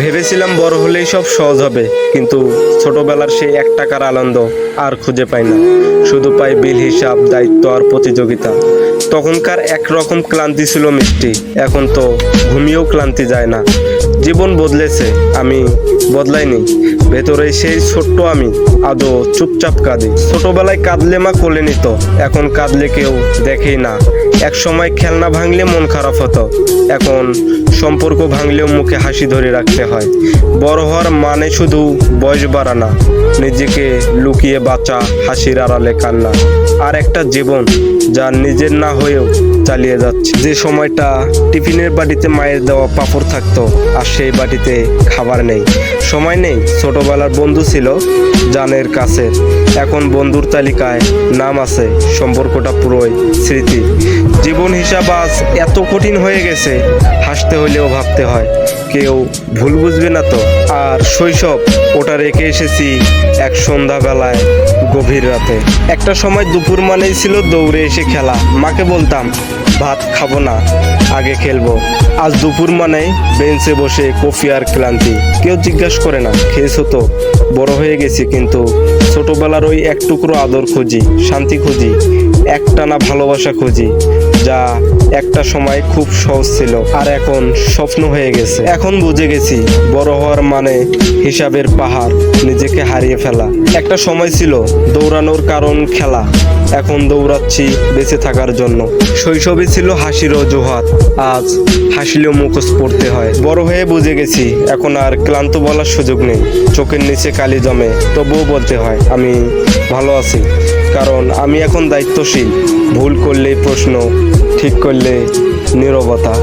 ভেবেছিলাম বড় হলেই সব সহজ হবে, কিন্তু ছোটবেলার সেই 1 টাকার আনন্দ আর খুঁজে পাই না। শুধু পাই বিল, হিসাব, দায়িত্ব আর প্রতিযোগিতা। তখনকার একরকম ক্লান্তি ছিল মিষ্টি, এখন তো ঘুমিয়েও ক্লান্তি যায় না। জীবন বদলেছে, আমি বদলাইনি। ভেতরে সেই ছোট্ট আমি আজও চুপচাপ কাঁদি। ছোটবেলায় কাঁদলে মা কোলে নিত, এখন কাঁদলে কেউ দেখেই না। এক সময় খেলনা ভাঙলে মন খারাপ হতো, এখন সম্পর্ক ভাঙলেও মুখে হাসি ধরে রাখতে হয়। বড় হওয়ার মানে শুধু বয়স বাড়া না, নিজেকে লুকিয়ে বাঁচা, হাসির আড়ালে কান্না, আর একটা জীবন যা নিজের না হয়েও চালিয়ে যাচ্ছে। যে সময়টা টিফিনের বাটিতে মায়ের দেওয়া পাঁপড় থাকতো, আর সেই বাটিতে খাবার নেই। সময় নেই, ছোটবেলার বন্ধু ছিল জানের কাছের, এখন বন্ধুর তালিকায় নাম আছে, সম্পর্কটা পুরোই স্মৃতি। জীবন হিসাব আজ এত কঠিন হয়ে গেছে, হাসতে হলেও ভাবতে হয় কেউ ভুল বুঝবে না তো। আর শৈশব, ওটা রেখে এসেছি এক সন্ধ্যাবেলায় গভীর রাতে। একটা সময় দুপুর মানেই ছিল দৌড়ে এসে খেলা। মাকে বলতাম ভাত খাবো না, আগে খেলবো। আজ দুপুর মানেই বেঞ্চে বসে কফি আর ক্লান্তি। কেউ জিজ্ঞাসা করে না খেয়েছো তো। বড় হয়ে গেছি, কিন্তু ছোটবেলার ওই এক টুকরো আদর খুঁজি, শান্তি খুঁজি, একটানা ভালোবাসা খুঁজি, যা একটা সময় খুব সহজ ছিল আর এখন স্বপ্ন হয়ে গেছে। এখন বুঝে গেছি বড় হওয়ার মানে হিসাবের পাহাড়, নিজেকে হারিয়ে ফেলা। একটা সময় ছিল দৌড়ানোর কারণ খেলা, এখন দৌড়াচ্ছি বেঁচে থাকার জন্য। শৈশবে ছিল হাসির অজুহাত, আজ হাসিলেও মুখোশ পড়তে হয়। বড় হয়ে বুঝে গেছি এখন আর ক্লান্ত বলার সুযোগ নেই। চোখের নিচে কালি জমে, তবুও বলতে হয় আমি ভালো আছি, কারণ আমি এখন দায়িত্বশীল। ভুল করলেই প্রশ্ন, ঠিক করলে নীরবতা।